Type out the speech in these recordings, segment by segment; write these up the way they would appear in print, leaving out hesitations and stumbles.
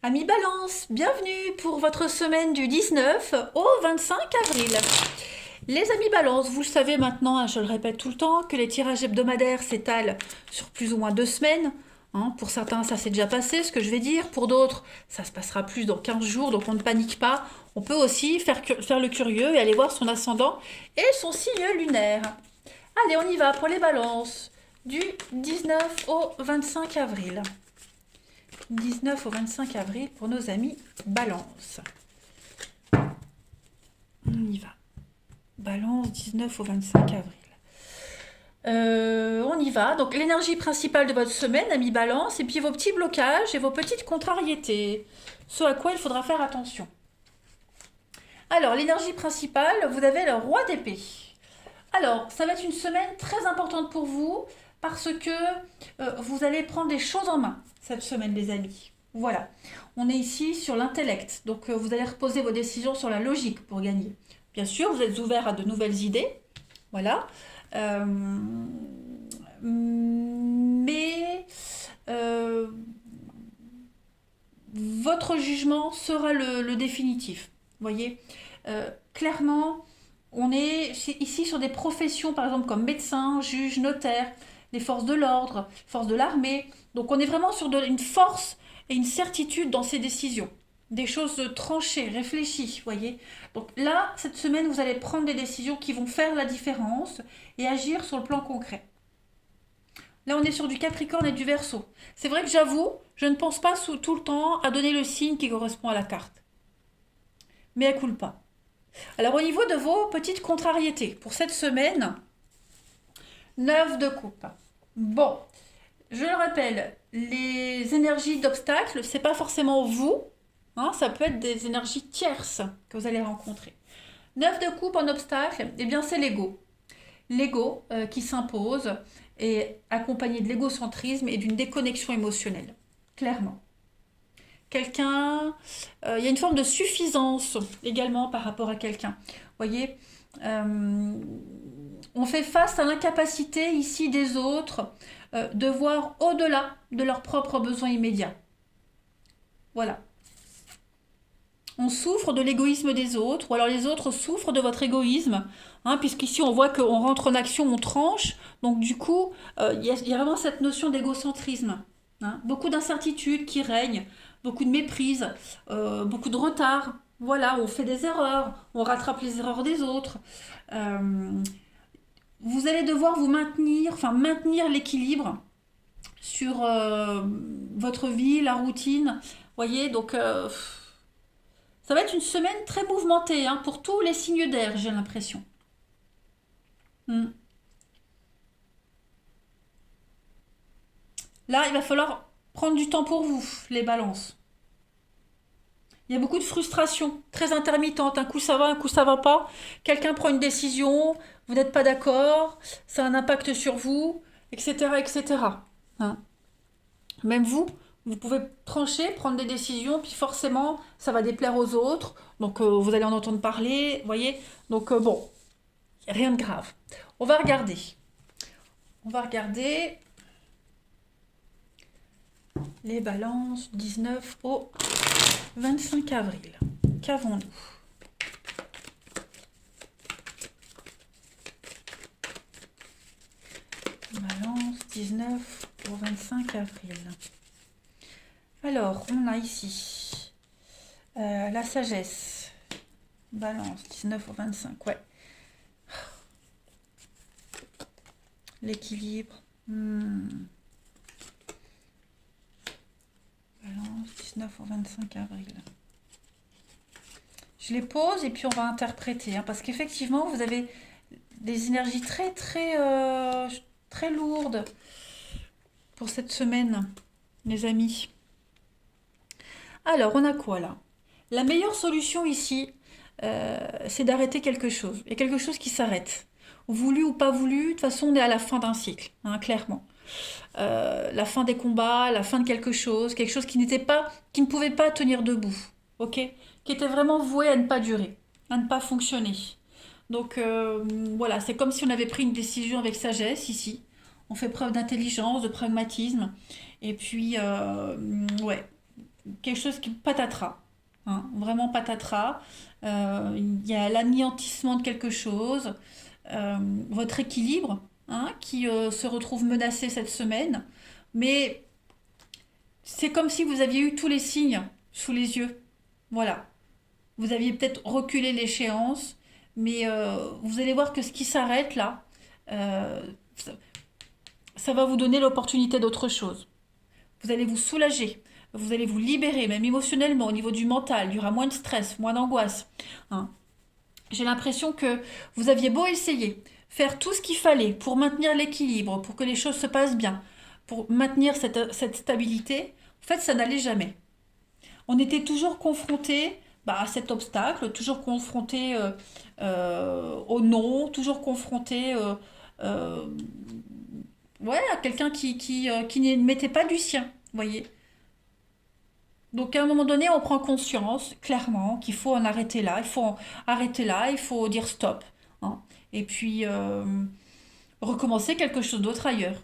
Amis Balance, bienvenue pour votre semaine du 19 au 25 avril. Les amis Balance, vous le savez maintenant, je le répète tout le temps, que les tirages hebdomadaires s'étalent sur plus ou moins 2 semaines. Pour certains, ça s'est déjà passé, ce que je vais dire. Pour d'autres, ça se passera plus dans 15 jours, donc on ne panique pas. On peut aussi faire le curieux et aller voir son ascendant et son signe lunaire. Allez, on y va pour les balances du 19 au 25 avril. 19 au 25 avril pour nos amis Balance. On y va. Balance 19 au 25 avril. On y va. Donc l'énergie principale de votre semaine, amis Balance, et puis vos petits blocages et vos petites contrariétés. Ce à quoi il faudra faire attention. Alors l'énergie principale, vous avez le roi d'épée. Alors, ça va être une semaine très importante pour vous parce que vous allez prendre les choses en main cette semaine, les amis. Voilà. On est ici sur l'intellect. Donc, vous allez reposer vos décisions sur la logique pour gagner. Bien sûr, vous êtes ouvert à de nouvelles idées. Voilà. Mais votre jugement sera le définitif. Vous voyez, clairement, on est ici sur des professions, par exemple, comme médecin, juge, notaire, les forces de l'ordre, forces de l'armée. Donc on est vraiment sur une force et une certitude dans ces décisions. Des choses tranchées, réfléchies, voyez. Donc là, cette semaine, vous allez prendre des décisions qui vont faire la différence et agir sur le plan concret. Là, on est sur du Capricorne et du Verseau. C'est vrai que j'avoue, je ne pense pas tout le temps à donner le signe qui correspond à la carte. Mais elle coule pas. Alors au niveau de vos petites contrariétés, pour cette semaine, 9 de coupe. Bon, je le rappelle, les énergies d'obstacle, c'est pas forcément vous, ça peut être des énergies tierces que vous allez rencontrer. 9 de coupe en obstacle, eh bien c'est l'ego. L'ego qui s'impose et accompagné de l'égocentrisme et d'une déconnexion émotionnelle, clairement. Quelqu'un, il y a une forme de suffisance également par rapport à quelqu'un. Vous voyez, on fait face à l'incapacité ici des autres de voir au-delà de leurs propres besoins immédiats. Voilà. On souffre de l'égoïsme des autres, ou alors les autres souffrent de votre égoïsme, puisqu'ici on voit qu'on rentre en action, on tranche, donc du coup, il y a vraiment cette notion d'égocentrisme. Beaucoup d'incertitudes qui règnent, beaucoup de méprise, beaucoup de retard. Voilà, on fait des erreurs, on rattrape les erreurs des autres. Vous allez devoir maintenir l'équilibre sur votre vie, la routine. Voyez, donc ça va être une semaine très mouvementée pour tous les signes d'air, j'ai l'impression. Hmm. Là, il va falloir prendre du temps pour vous, les balances. Il y a beaucoup de frustration, très intermittente. Un coup ça va, un coup ça va pas. Quelqu'un prend une décision, vous n'êtes pas d'accord, ça a un impact sur vous, etc., etc. Hein. Même vous pouvez trancher, prendre des décisions, puis forcément, ça va déplaire aux autres. Donc, vous allez en entendre parler, vous voyez. Donc, bon, rien de grave. On va regarder. On va regarder les balances 19 au 25 avril. Qu'avons-nous? Balance 19 au 25 avril. Alors, on a ici la sagesse. Balance 19 au 25, ouais. L'équilibre. Balance 19 au 25 avril. Je les pose et puis on va interpréter. Parce qu'effectivement, vous avez des énergies très, très, très lourdes pour cette semaine, les amis. Alors, on a quoi là? La meilleure solution ici, c'est d'arrêter quelque chose. Il y a quelque chose qui s'arrête. Voulu ou pas voulu, de toute façon, on est à la fin d'un cycle, clairement. La fin des combats, la fin de quelque chose qui qui ne pouvait pas tenir debout, ok? Qui était vraiment voué à ne pas durer, à ne pas fonctionner. Donc voilà, c'est comme si on avait pris une décision avec sagesse ici. On fait preuve d'intelligence, de pragmatisme, et puis ouais, quelque chose qui patatras. Hein, vraiment patatras. Il y a l'anéantissement de quelque chose, euh, votre équilibre hein, qui se retrouve menacé cette semaine. Mais c'est comme si vous aviez eu tous les signes sous les yeux. Voilà. Vous aviez peut-être reculé l'échéance, mais vous allez voir que ce qui s'arrête là, euh, ça, ça va vous donner l'opportunité d'autre chose. Vous allez vous soulager, vous allez vous libérer, même émotionnellement, au niveau du mental. Il y aura moins de stress, moins d'angoisse. Hein. J'ai l'impression que vous aviez beau essayer, faire tout ce qu'il fallait pour maintenir l'équilibre, pour que les choses se passent bien, pour maintenir cette stabilité, en fait, ça n'allait jamais. On était toujours confronté bah, à cet obstacle, toujours confronté au non, toujours confronté euh, ouais, à quelqu'un qui ne mettait pas du sien, vous voyez. Donc à un moment donné, on prend conscience clairement qu'il faut en arrêter là, il faut en arrêter là, il faut dire stop. Hein. Et puis recommencer quelque chose d'autre ailleurs.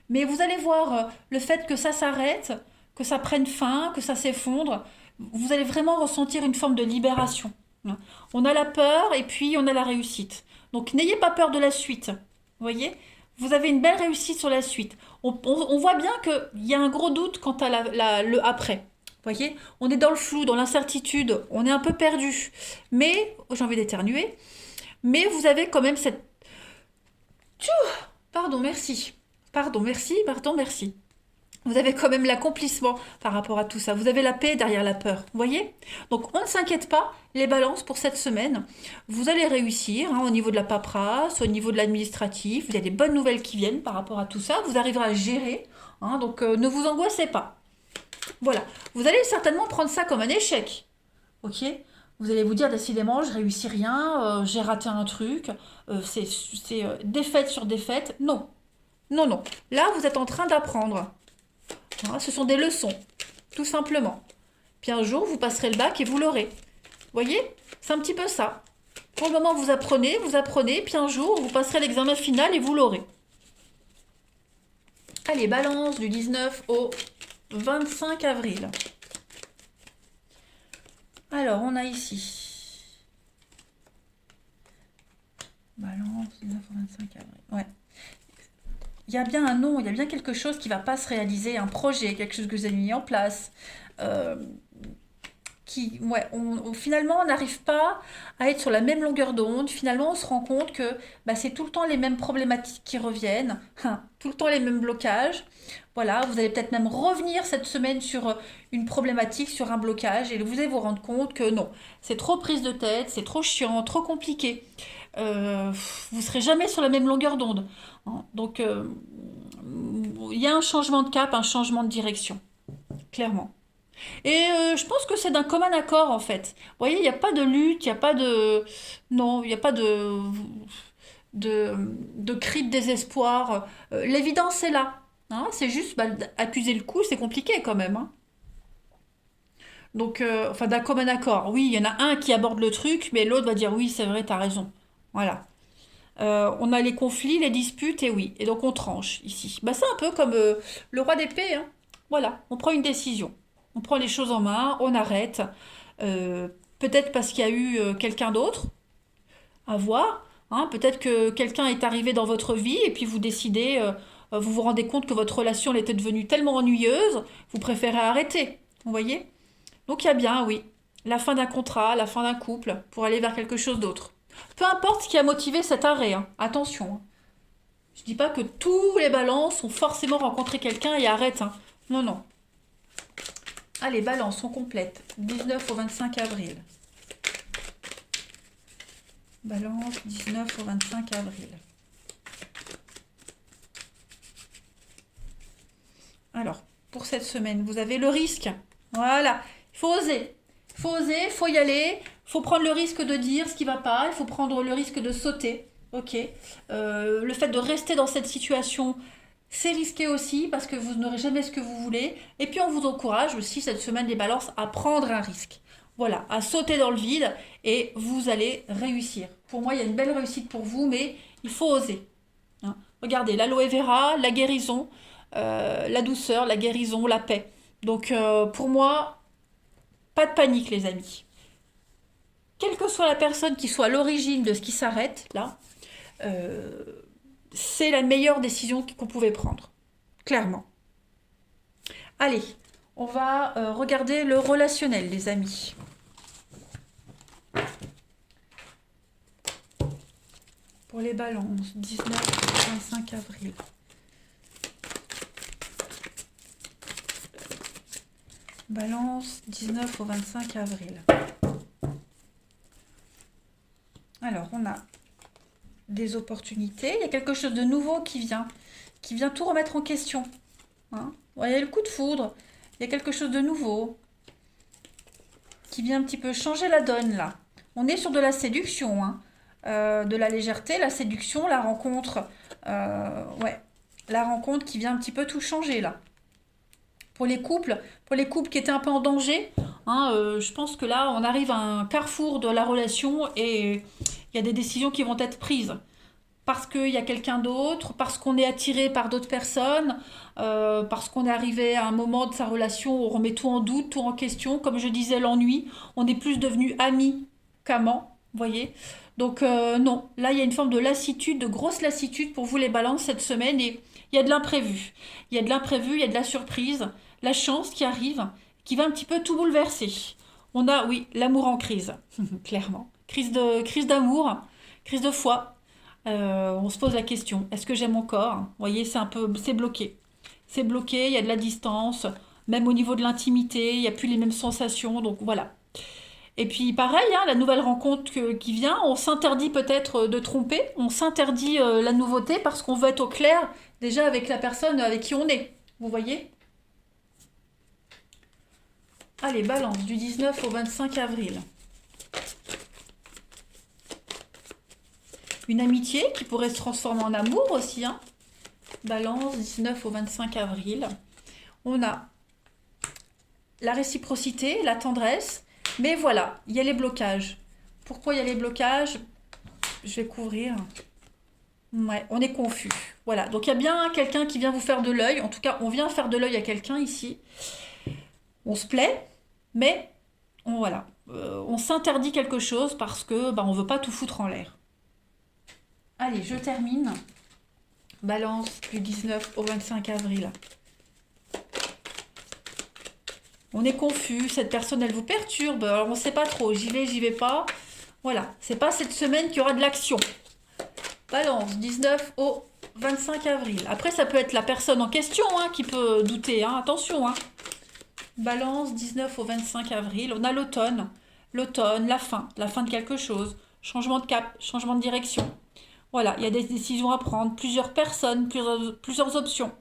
Mais vous allez voir, le fait que ça s'arrête, que ça prenne fin, que ça s'effondre, vous allez vraiment ressentir une forme de libération. Hein. On a la peur et puis on a la réussite. Donc n'ayez pas peur de la suite. Vous voyez? Vous avez une belle réussite sur la suite. On voit bien qu'il y a un gros doute quant à le après. Vous voyez? On est dans le flou, dans l'incertitude, on est un peu perdu. Mais, j'ai envie d'éternuer, mais vous avez quand même cette... Pardon, merci. Pardon, merci, pardon, merci. Vous avez quand même l'accomplissement par rapport à tout ça. Vous avez la paix derrière la peur. Vous voyez? Donc on ne s'inquiète pas, les balances pour cette semaine. Vous allez réussir hein, au niveau de la paperasse, au niveau de l'administratif. Il y a des bonnes nouvelles qui viennent par rapport à tout ça. Vous arriverez à gérer. Hein, donc ne vous angoissez pas. Voilà. Vous allez certainement prendre ça comme un échec. Ok? Vous allez vous dire décidément, je réussis rien, j'ai raté un truc, c'est défaite sur défaite. Non, non, non. Là, vous êtes en train d'apprendre. Hein, ce sont des leçons, tout simplement. Puis un jour, vous passerez le bac et vous l'aurez. Vous voyez? C'est un petit peu ça. Pour le moment, vous apprenez, puis un jour, vous passerez l'examen final et vous l'aurez. Allez, balance du 19 au 25 avril. Alors, on a ici. Balance, 19 au 25 avril. Ouais. Il y a bien un nom, il y a bien quelque chose qui ne va pas se réaliser, un projet, quelque chose que vous avez mis en place. Euh, ouais, finalement, on n'arrive pas à être sur la même longueur d'onde. Finalement, on se rend compte que bah, c'est tout le temps les mêmes problématiques qui reviennent, hein, tout le temps les mêmes blocages. Voilà, vous allez peut-être même revenir cette semaine sur une problématique, sur un blocage, et vous allez vous rendre compte que non, c'est trop prise de tête, c'est trop chiant, trop compliqué. Vous serez jamais sur la même longueur d'onde. Hein. Donc, il y a un changement de cap, un changement de direction, clairement. Et je pense que c'est d'un commun accord en fait. Vous voyez, il n'y a pas de lutte, il n'y a pas de... Non, il n'y a pas de, de cri de désespoir. L'évidence est là. Hein, c'est juste bah, accuser le coup, c'est compliqué quand même. Hein. Donc, enfin, d'un commun accord. Oui, il y en a un qui aborde le truc, mais l'autre va dire oui, c'est vrai, t'as raison. Voilà. On a les conflits, les disputes, et oui. Et donc on tranche ici. Bah, c'est un peu comme le roi d'épée. Hein. Voilà, on prend une décision. On prend les choses en main, on arrête. Euh, Peut-être parce qu'il y a eu quelqu'un d'autre à voir. Hein. Peut-être que quelqu'un est arrivé dans votre vie et puis vous décidez, vous vous rendez compte que votre relation elle était devenue tellement ennuyeuse, vous préférez arrêter. Vous voyez? Donc il y a bien, oui, la fin d'un contrat, la fin d'un couple, pour aller vers quelque chose d'autre. Peu importe ce qui a motivé cet arrêt, hein. Attention. Hein. Je dis pas que tous les balances ont forcément rencontré quelqu'un et arrêtent. Hein. Non, non. Allez, balance, on complète. 19 au 25 avril. Balance, 19 au 25 avril. Alors, pour cette semaine, vous avez le risque. Voilà. Il faut oser. Il faut oser, il faut y aller. Il faut prendre le risque de dire ce qui ne va pas. Il faut prendre le risque de sauter. Ok. Le fait de rester dans cette situation, c'est risqué aussi parce que vous n'aurez jamais ce que vous voulez. Et puis on vous encourage aussi cette semaine des balances à prendre un risque. Voilà, à sauter dans le vide et vous allez réussir. Pour moi, il y a une belle réussite pour vous, mais il faut oser. Hein. Regardez, l'aloe vera, la guérison, la douceur, la guérison, la paix. Donc pour moi, pas de panique les amis. Quelle que soit la personne qui soit à l'origine de ce qui s'arrête, là, euh, c'est la meilleure décision qu'on pouvait prendre. Clairement. Allez, on va regarder le relationnel, les amis. Pour les balances, 19-25 avril. Balance, 19 au 25 avril. Alors, on a des opportunités. Il y a quelque chose de nouveau qui vient tout remettre en question. Hein, ouais, il y a le coup de foudre. Il y a quelque chose de nouveau qui vient un petit peu changer la donne, là. On est sur de la séduction, hein. De la légèreté, la séduction, la rencontre. Ouais, la rencontre qui vient un petit peu tout changer, là. Pour les couples qui étaient un peu en danger, hein, je pense que là, on arrive à un carrefour de la relation et il y a des décisions qui vont être prises. Parce qu'il y a quelqu'un d'autre, parce qu'on est attiré par d'autres personnes, parce qu'on est arrivé à un moment de sa relation où on remet tout en doute, tout en question. Comme je disais, l'ennui, on est plus devenu amis qu'amants, vous voyez. Donc non, là il y a une forme de lassitude, de grosse lassitude pour vous les balances cette semaine et il y a de l'imprévu. Il y a de l'imprévu, il y a de la surprise, la chance qui arrive, qui va un petit peu tout bouleverser. On a, oui, l'amour en crise, clairement. Crise d'amour, crise de foi. On se pose la question, est-ce que j'aime mon corps? Vous voyez, c'est bloqué. C'est bloqué, il y a de la distance, même au niveau de l'intimité, il n'y a plus les mêmes sensations, donc voilà. Et puis pareil, hein, la nouvelle rencontre qui vient, on s'interdit peut-être de tromper, on s'interdit la nouveauté parce qu'on veut être au clair déjà avec la personne avec qui on est. Vous voyez? Allez, balance du 19 au 25 avril. Une amitié qui pourrait se transformer en amour aussi, hein. Balance, 19 au 25 avril. On a la réciprocité, la tendresse, mais voilà, il y a les blocages. Pourquoi il y a les blocages? Je vais couvrir. Ouais, on est confus. Voilà, donc il y a bien quelqu'un qui vient vous faire de l'œil. En tout cas, on vient faire de l'œil à quelqu'un ici. On se plaît, mais voilà, on s'interdit quelque chose parce que on veut pas tout foutre en l'air. Allez, je termine. Balance du 19 au 25 avril. On est confus, cette personne elle vous perturbe, alors on ne sait pas trop, j'y vais pas. Voilà, c'est pas cette semaine qu'il y aura de l'action. Balance, 19 au 25 avril. Après, ça peut être la personne en question hein, qui peut douter, hein, attention. Hein. Balance, 19 au 25 avril. On a l'automne, la fin de quelque chose. Changement de cap, changement de direction. Voilà, il y a des décisions à prendre, plusieurs personnes, plusieurs options.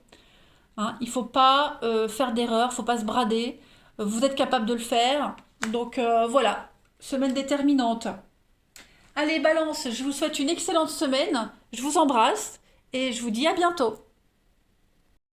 Hein, il ne faut pas faire d'erreur, il ne faut pas se brader. Vous êtes capable de le faire. Donc voilà, semaine déterminante. Allez, balance, je vous souhaite une excellente semaine. Je vous embrasse et je vous dis à bientôt.